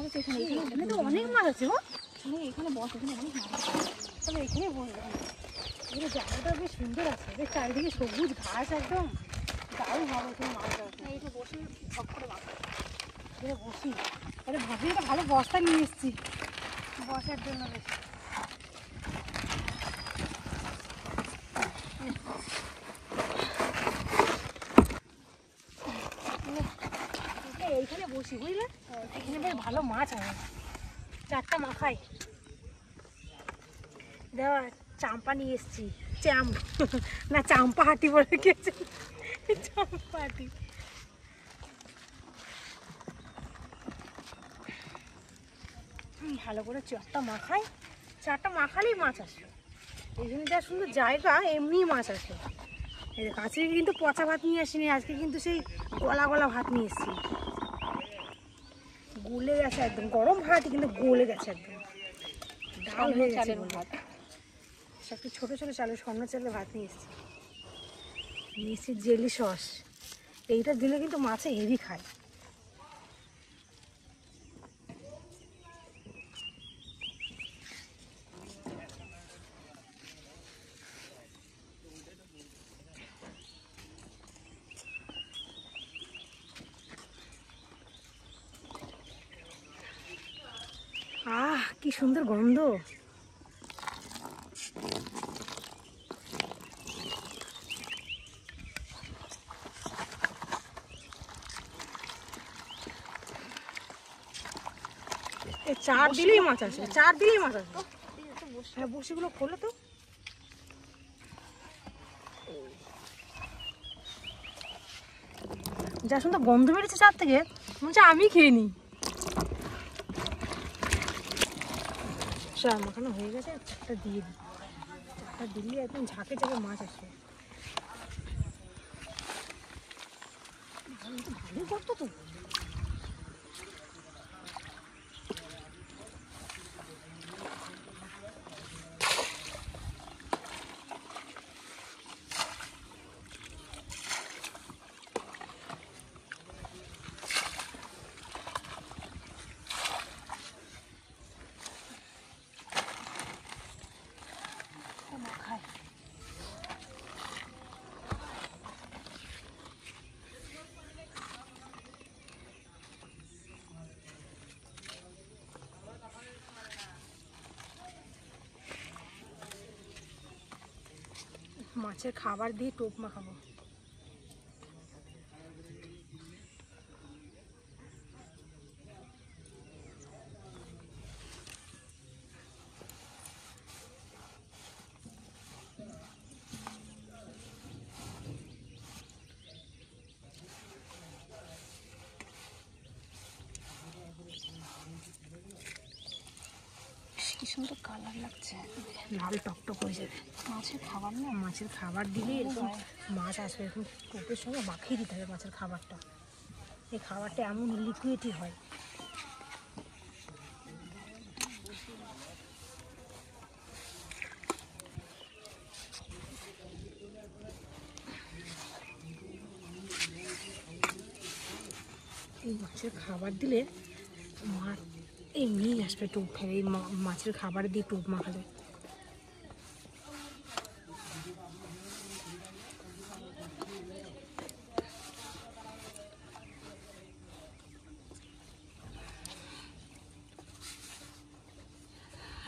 মাছ আছে এখানে, এখানে তো অনেক মাছ আছে। এখানে বস, এখানে অনেক মাছ আছে। তবে এখানে বসবে, এখানে জায়গাটা বেশ সুন্দর আছে, বেশ চারিদিকে সবুজ ঘাস, একদম দারুণ হবে এখানে মাছ ধরা। এইটা বসে সব করে মাছ এখানে বসি। তাহলে ভাবি একটা ভালো বস্তা নিয়ে এসেছি বসার জন্য। বেশি এইখানে বসি বুঝলে, এখানে বেশ ভালো মাছ হয়। চারটা মাখাই দেওয়া। চাম্পা নিয়ে এসছি, না চাম্পা হাঁটি বলে গেছে, চাম্পা হাঁটি। ভালো করে চারটা মাখাই, চারটা মাখালেই মাছ আসে। এখানে যা সুন্দর জায়গা, এমনি মাছ আসে। কাছে কিন্তু পচা ভাত নিয়ে আসিনি আজকে, কিন্তু সেই গলা গলা ভাত নিয়ে এসছি। গলে গেছে একদম, গরম ভাত কিন্তু গলে গেছে একদম, ডাল হয়ে গেছে ভাত। একটু ছোটো ছোটো চালের, স্বর্ণ চালের ভাত নিয়ে এসছি। নিয়ে এসছি জেলি সস, এইটা দিলে কিন্তু মাছে হেভি খায়। আহ কি সুন্দর গন্ধ। চার দিলেই মাছ আসে, চার দিলেই মাছ আসে। হ্যাঁ বসিগুলো খোলো তো। যা সুন্দর গন্ধ বেরোচ্ছে চার থেকে, মনে হচ্ছে আমি খেয়ে নিই। মাখানো হয়ে গেছে, চারটা দিয়ে দিই। চারটা দিলে একদম ঝাঁকে ঝাঁকে মাছ আসবে। ভালোই করতো তো। মাছের খাবার দিয়ে টোপ মাখাবো। কি সুন্দর কালার লাগছে, লাল টকটক হয়ে যাবে। মাছের খাবার না, মাছের খাবার দিলে এরকম মাছ আসবে। এরকম টোপের সঙ্গে মাখিয়ে দিতে হবে মাছের খাবারটা। এই খাবারটা এমন লিকুইডই হয়। এই মাছের খাবার দিলে মাছ এমনিই আসবে টোপ খেয়ে। এই মাছের খাবার দিয়ে টোপ মাখালে।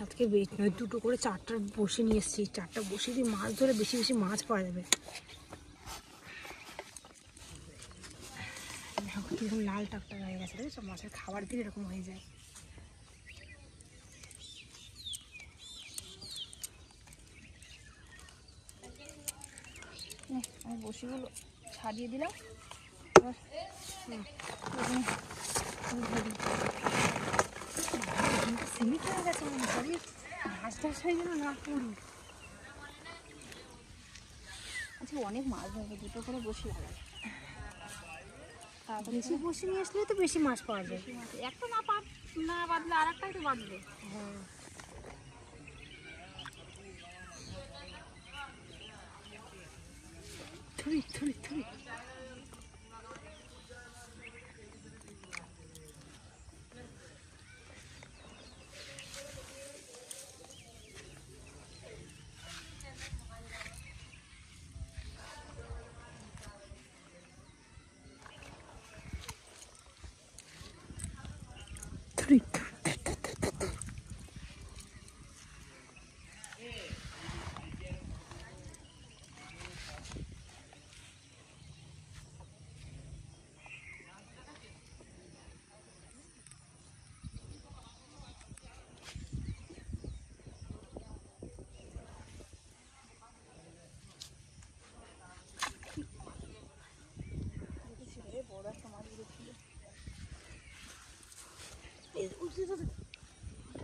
আজকে দুটো করে চারটা বসে নিয়ে এসেছি, চারটা বসে দিয়ে মাছ ধরে বেশি বেশি মাছ পাওয়া যাবে। কিরকম লাল টাকটা হয়ে গেছে, সব মাছের খাবার দিয়ে এরকম হয়ে যায়। আমি বসিগুলো ছাড়িয়ে দিলাম। সিমিট হয়ে গেছে, ঘাস টাস হয়ে গেল না পুরো। আজকে অনেক মাছ ধরবে, দুটো করে বসি লাগাবে। বেশি বসে নিয়ে আসলে তো বেশি মাছ পাওয়া যায়। একটা না বাঁধলে আর একটাই তো বাঁধবে। হ্যাঁ থুই থুই থুই।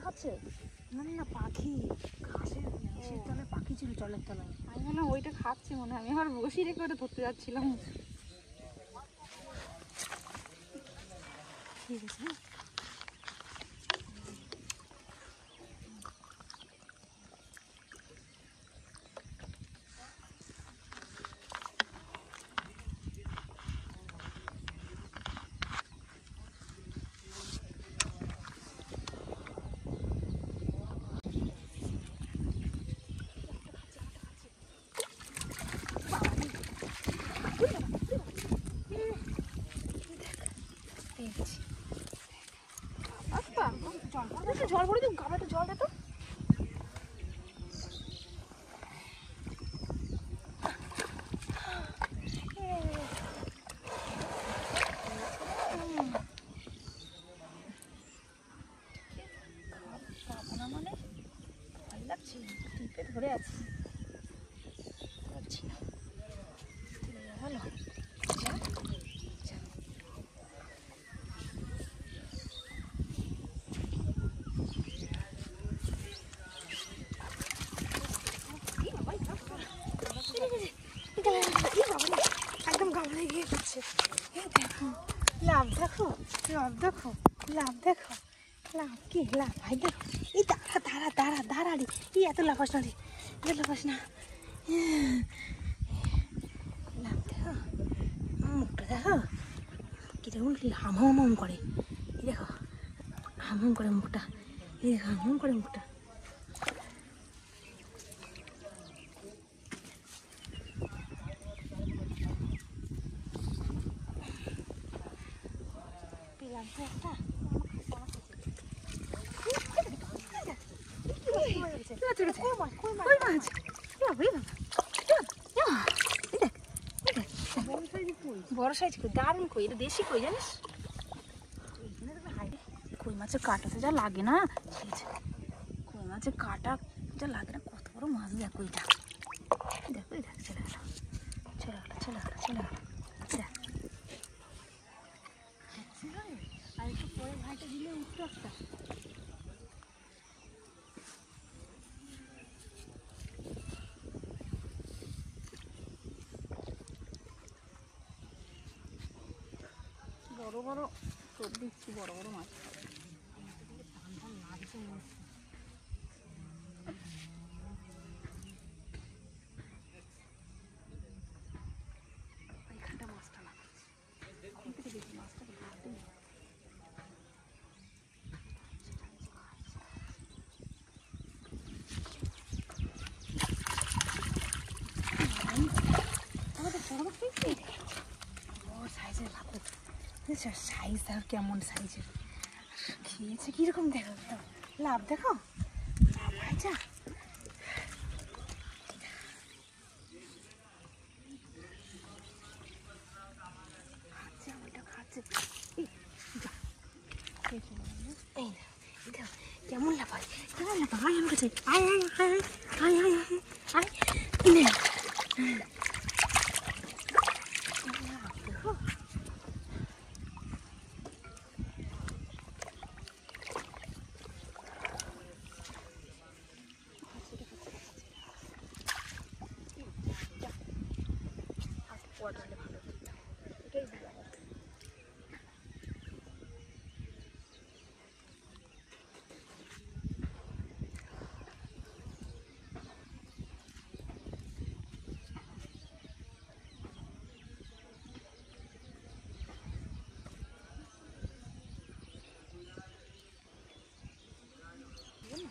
খাচ্ছে না না পাখি ঘাসের ঘাসের তলায় পাখি ছিল জলের তলায়। আমি মনে হয় ওইটা খাচ্ছি মনে হয়, আমি আবার বসি রেখে ওটা ধরতে যাচ্ছিলাম। ঠিক আছে হ্যাঁ। জল ভরে দিও, গামলাতে জল দে তো। মানে ভালো লাগছে, টিপে ধরে আছি পারছি না। ভালো একদম গামলায় গিয়ে যাচ্ছে। এই দেখো লাভ, দেখো লাভ, দেখো লাভ, দেখো লাভ, কি লাভ ভাই দেখো। এই দাঁড়া দাঁড়া দাঁড়া দাঁড়া রে, এই এত লাফাস না রে, এত লাফাস না। লাভ দেখো, মুখটা দেখো কিরকম হাম হাম হাম করে। এই দেখো হাম হাম করে মুখটা, এই দেখো হাম হাম করে মুখটা। পেলাম তো একটা বড় সাইজ কই, দারুণ কই, এটা দেশি কই জানিস। কই মাছের কাঁটাতে যা লাগে না, কই মাছের কাঁটা যা লাগে না, কত বড় মাছ দেখ কইটা। দেখো দেখ চলে গেল, চলে গেল, চলে গেল, চলে গেল। দেখ আর একটু পরে ভাইটা দিলে উঠতো একটা। বড় বড় সব দিচ্ছি, বড় বড় মাছ লাগছে এইখানটা মাছটা লাগাচ্ছে, এখন থেকে দেখি মাছটাকে ধরতে। আমাদের বড় বড় সাইজের ভাকুর, সাইজ দেখো কেমন সাইজের, খেয়েছে কিরকম দেখো তো। লাভ দেখো লাভ ভাইজা, খাচ্ছে ওইটা খাচ্ছে। এই দেখো কেমন লাফায়, কেমন লাফায়, আয় আমার কাছে, আয় আয় আয় আয় আয় আয় আয় আয়। দেখো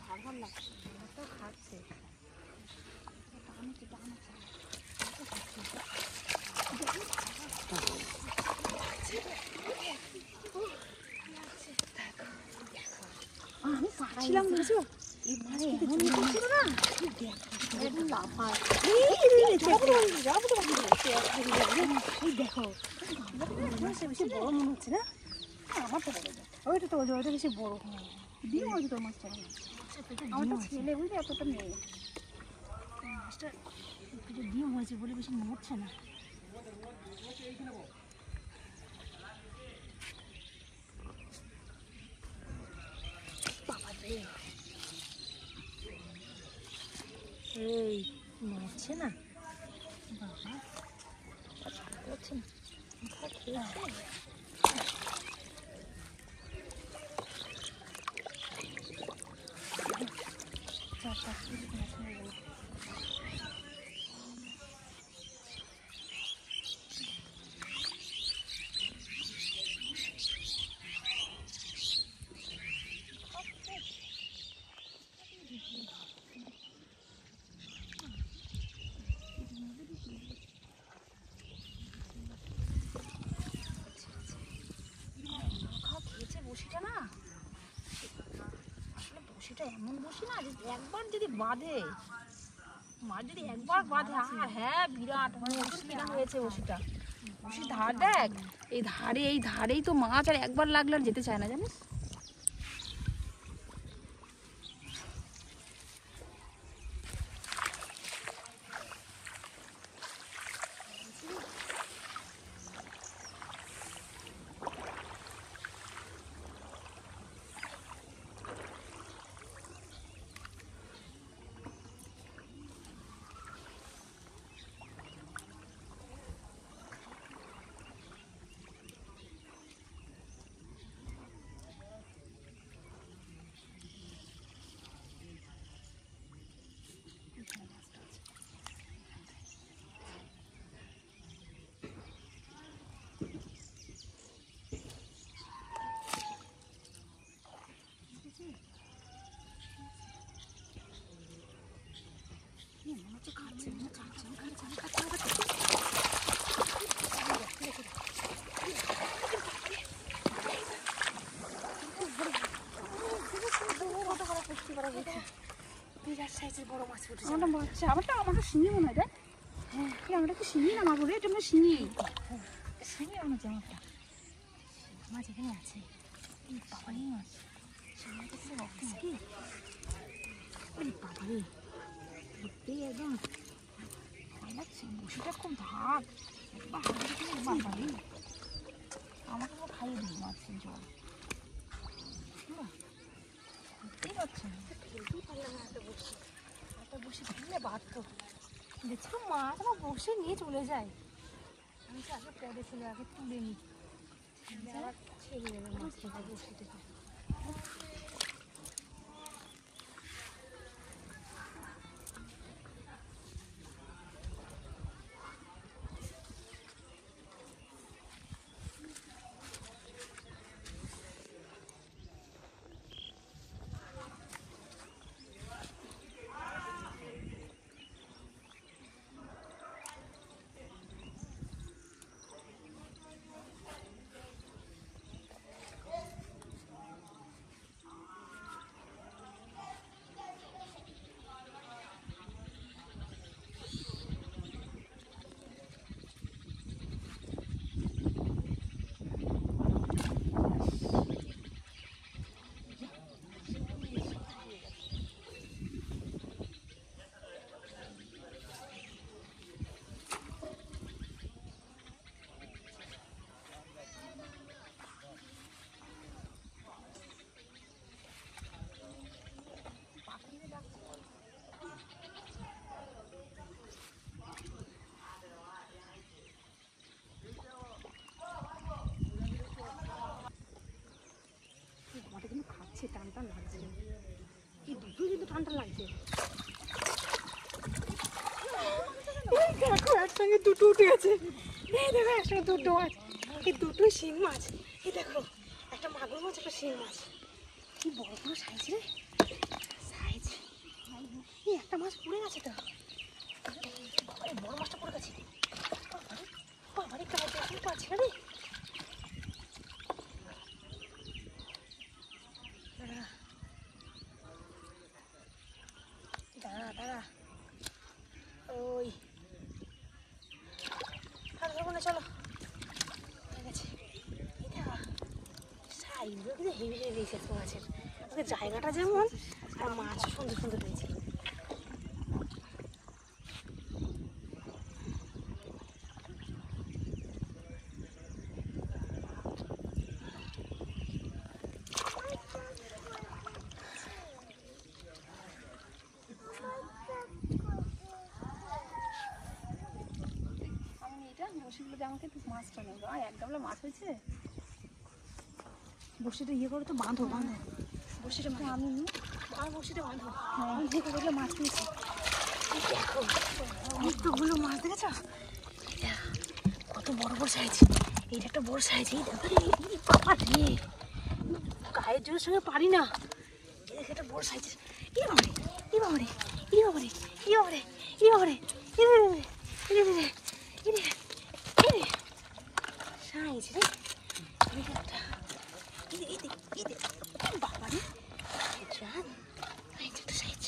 ভালো ভালো লাগছে, তো খাচ্ছে আমি পাচ্ছিলাম বুঝো, এই মাছ এমন করছিল না, একদম লাফায়। এই দেখো বেশি বড় মনে হচ্ছে না, আমার তো বড়, ওইটা তো ওইটা বেশি বড় দিয়ে হয়েছে তোর মাছটা। আমার তো ছেলে বুঝলি এতটা নেই, মাছটা একটু ডিম হয়েছে বলে বেশি নড়ছে না। এই নড়ছে না বাবা, করছে না, খেয়েছে। বসিটা না আসলে বসিটা এমন বসি না যে একবার যদি বাঁধে মাছ, যদি একবার বাঁধে আর হ্যাঁ বিরাট কিনা হয়েছে বসিটা। বসির ধার দেখ, এই ধারেই তো মাছ, আর একবার লাগলে আর যেতে চায় না জানিস। আমারটা শিঙি মনে হয় দেখ। হ্যাঁ আমারটা তো শিঙি না মাগুর, এটা মনে শিঙি শিঙি মনে হচ্ছে আমারটা। মাছ এখানে আছে, বাবারই মাছ কি বাবারে একদম বসিটা খুব ধাপ, বাবারে আমাকে তো খাইয়ে দিই মাছের জল। বুঝতেই পারছি না, ফেলতেই পারলাম না একটা বসি, একটা বসি ফেললে বাধ্য দেখছি মাছ আমার বসে নিয়ে চলে যায়। আমি তো আগে পরে ছিল, আগে তুলে নিই, আবার ছেড়ে দেবে মাছ থেকে বসে থেকে। টান টান লাগছে, এই দুটো কিন্তু টান টান লাগছে। দেখো একসঙ্গে দুটো উঠে গেছে, এই দেখো একসঙ্গে দুটো মাছ, এই দুটো শিং মাছ। এই দেখো একটা মাগুর মাছ, একটা শিং মাছ, কি বড় বড় সাইজ রে, সাইজ। এই একটা মাছ পড়ে গেছে তো, বাবারে বড় মাছটা পড়ে গেছে, বাবারে কাজ দেখতে পাচ্ছি না রে। দাঁড়া দাঁড়া, ওই আর ধরবো না, চলো ঠিক আছে। সাইজগুলো কিন্তু হেভি হেভি দিয়েছে মাছের, ওদের জায়গাটা যেমন আর মাছও সুন্দর সুন্দর হয়েছে। বসিগুলো দিয়ে আমাকে একটু মাছটা নেবো। আর এক গামলা মাছ হয়েছে। বসিটা ইয়ে করে তো বাঁধো, বাঁধো বসিটা বাঁধো। আমি আর বসিটা বাঁধো। আমি যে কতগুলো মাছ পেয়েছি দেখো, অনেকগুলো মাছ দেখেছো? কত বড় বড় সাইজ। এইটা একটা বড় সাইজ। এই দেখো রে, বাবা রে, গায়ের জোরের সঙ্গে পারি না। এই দেখো একটা বড় সাইজ। ই বাবারে, ই বাবারে, ই বাবারে, ই বাবারে, ই বাবারে, ই বাবারে, ই বাবারে, ই রে, ই রে, সাইজ রে। এই একটা, এই দে, বাবা রে, জান, এই একটা সাইজ।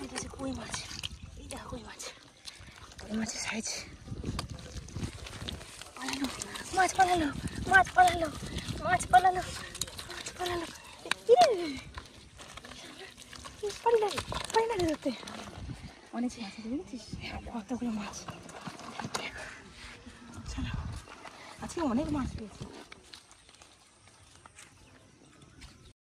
এই যে কই মাছ, এই দেখো কই মাছ, কই মাছের সাইজ। পালালো, মাছ পালালো, মাছ পালালো, মাছ পালালো, মাছ পালালো। পারি না রে ধরতে। অনেক মাছ আছে দেখেছিস, কতগুলো মাছ। চলো, আজকে অনেক মাছ পেয়েছি।